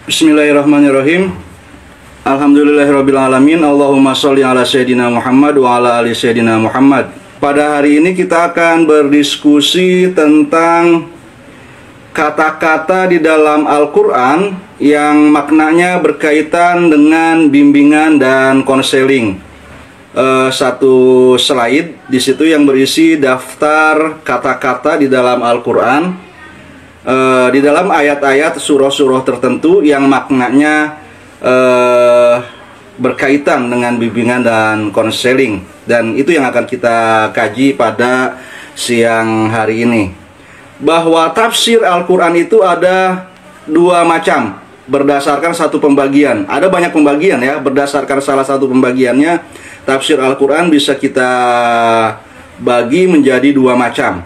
Bismillahirrahmanirrahim. Alhamdulillahirrabbilalamin. Allahumma sholli ala sayyidina Muhammad wa ala ali sayyidina Muhammad. Pada hari ini kita akan berdiskusi tentang kata-kata di dalam Al-Quran yang maknanya berkaitan dengan bimbingan dan konseling. Satu slide di situ yang berisi daftar kata-kata di dalam Al-Quran, di dalam ayat-ayat surah-surah tertentu yang maknanya berkaitan dengan bimbingan dan konseling. Dan itu yang akan kita kaji pada siang hari ini. Bahwa tafsir Al-Quran itu ada dua macam berdasarkan satu pembagian. Ada banyak pembagian ya. Berdasarkan salah satu pembagiannya, tafsir Al-Quran bisa kita bagi menjadi dua macam.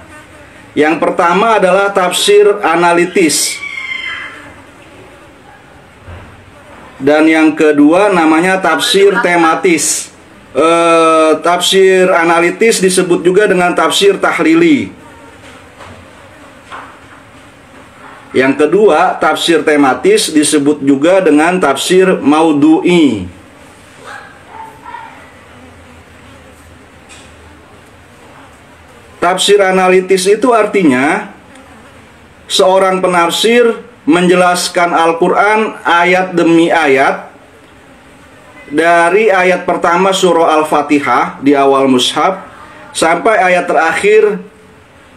Yang pertama adalah tafsir analitis. Dan yang kedua namanya tafsir tematis. Tafsir analitis disebut juga dengan tafsir tahlili. Yang kedua, tafsir tematis disebut juga dengan tafsir maudhu'i. Tafsir analitis itu artinya seorang penafsir menjelaskan Al-Quran ayat demi ayat, dari ayat pertama surah Al-Fatihah di awal mushaf sampai ayat terakhir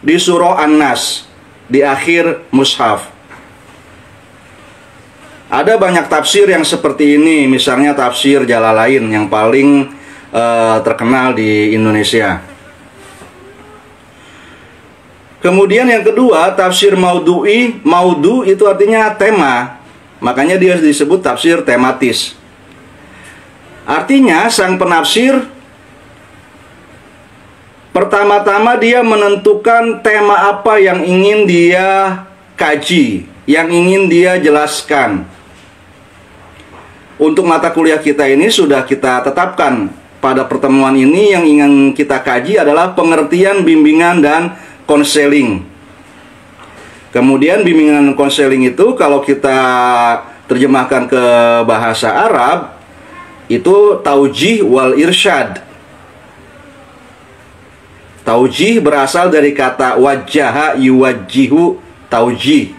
di surah An-Nas di akhir mushaf. Ada banyak tafsir yang seperti ini, misalnya tafsir Jalalain yang paling terkenal di Indonesia. Kemudian yang kedua, tafsir maudhu'i. Maudhu itu artinya tema, makanya dia disebut tafsir tematis. Artinya sang penafsir pertama-tama dia menentukan tema apa yang ingin dia kaji, yang ingin dia jelaskan. Untuk mata kuliah kita ini sudah kita tetapkan pada pertemuan ini, yang ingin kita kaji adalah pengertian bimbingan dan konseling. Kemudian bimbingan dan konseling itu kalau kita terjemahkan ke bahasa Arab itu taujih wal irsyad. Taujih berasal dari kata wajjaha yuwajjihu taujih.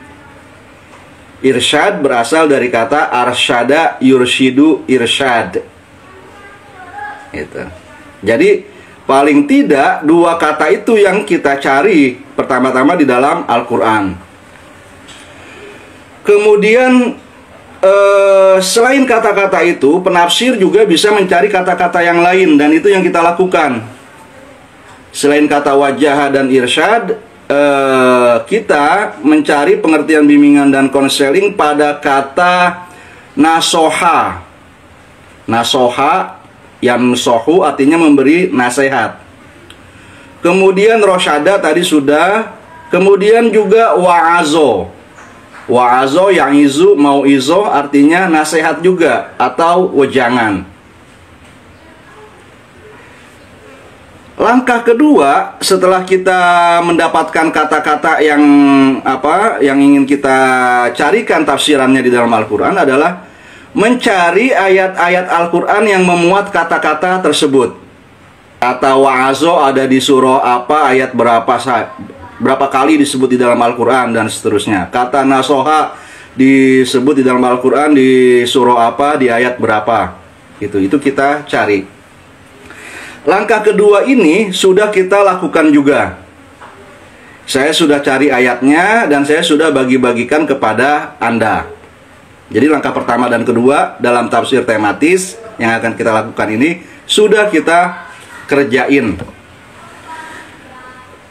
Irsyad berasal dari kata arsyada yurshidu irsyad. Itu. Jadi paling tidak dua kata itu yang kita cari pertama-tama di dalam Al-Quran. Kemudian selain kata-kata itu, penafsir juga bisa mencari kata-kata yang lain, dan itu yang kita lakukan. Selain kata wajah dan irsyad, kita mencari pengertian bimbingan dan konseling pada kata nasoha. Nasoha yang sohu artinya memberi nasihat. Kemudian rosyada tadi sudah. Kemudian juga wa'azo. Wa'azo yang izu mau izo artinya nasihat juga atau wejangan. Langkah kedua setelah kita mendapatkan kata-kata yang ingin kita carikan tafsirannya di dalam Al-Quran adalah mencari ayat-ayat Al-Quran yang memuat kata-kata tersebut. Kata wa'azo ada di surah apa, ayat berapa kali disebut di dalam Al-Quran, dan seterusnya. Kata nasoha disebut di dalam Al-Quran di surah apa, di ayat berapa. Itu kita cari. Langkah kedua ini sudah kita lakukan juga. Saya sudah cari ayatnya dan saya sudah bagi-bagikan kepada Anda. Jadi langkah pertama dan kedua dalam tafsir tematis yang akan kita lakukan ini sudah kita kerjain.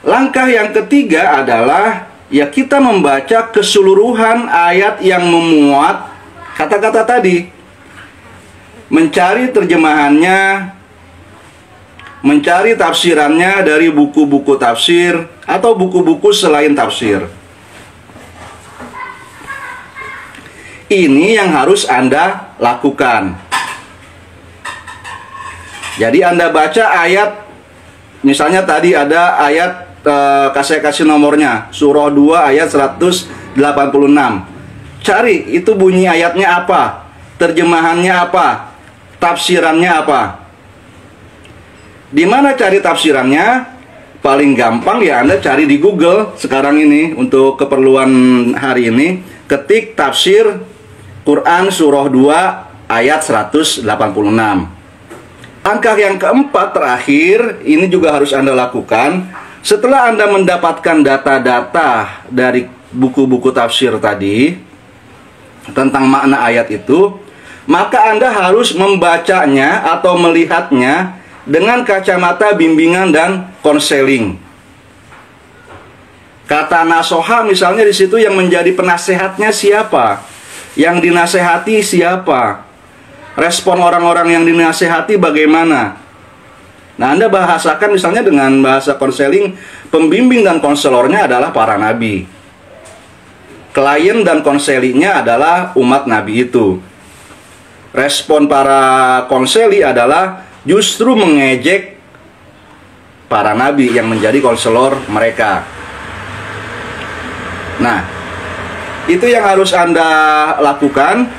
Langkah yang ketiga adalah ya kita membaca keseluruhan ayat yang memuat kata-kata tadi. Mencari terjemahannya, mencari tafsirannya dari buku-buku tafsir atau buku-buku selain tafsir. Ini yang harus Anda lakukan. Jadi Anda baca ayat, misalnya tadi ada ayat, saya kasih nomornya, surah 2 ayat 186. Cari itu bunyi ayatnya apa, terjemahannya apa, tafsirannya apa. Di mana cari tafsirannya? Paling gampang ya Anda cari di Google sekarang ini untuk keperluan hari ini. Ketik tafsir Quran surah 2 ayat 186. Angka yang keempat terakhir, ini juga harus Anda lakukan. Setelah Anda mendapatkan data-data dari buku-buku tafsir tadi tentang makna ayat itu, maka Anda harus membacanya atau melihatnya dengan kacamata bimbingan dan konseling. Kata nasoha misalnya di situ yang menjadi penasehatnya siapa? Yang dinasehati siapa? Respon orang-orang yang dinasehati bagaimana? Nah, Anda bahasakan misalnya dengan bahasa konseling, pembimbing dan konselornya adalah para nabi. Klien dan konselingnya adalah umat nabi itu. Respon para konseli adalah justru mengejek para nabi yang menjadi konselor mereka. Nah, itu yang harus Anda lakukan.